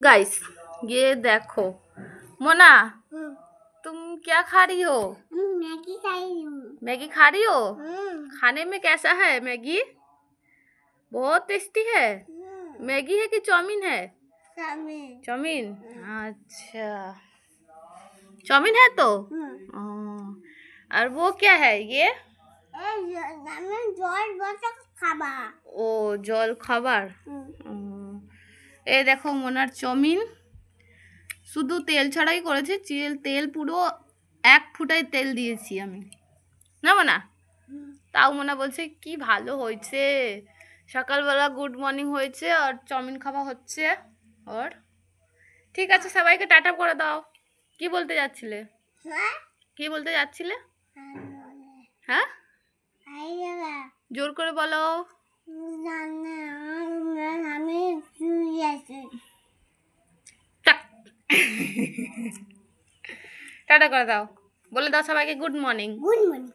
Guys ये देखो मोना, तुम क्या खा रही हो? मैगी खा रही हूँ। मैगी खा रही हो? खाने में कैसा है मैगी? बहुत टेस्टी है। मैगी है कि चाउमीन है? चाउमीन। अच्छा, चाउमीन है तो और वो क्या है ये? ও জল খাবার। এই দেখো মোনার চাউমিন শুধু তেল ছাড়াই করেছে, তেল পুরো এক ফুটাই তেল দিয়েছি আমি, না মোনা? তাও মোনা বলছে কি ভালো হয়েছে, সকালবেলা গুড মর্নিং হয়েছে আর চাউমিন খাওয়া হচ্ছে। আর ঠিক আছে, সবাইকে টাটা করে দাও। কি বলতে যাচ্ছিলে? কি বলতে যাচ্ছিলে? হ্যাঁ, জোর করে বলো। টাটা করে দাও, বলে দাও সবাইকে গুড মর্নিং। Good morning.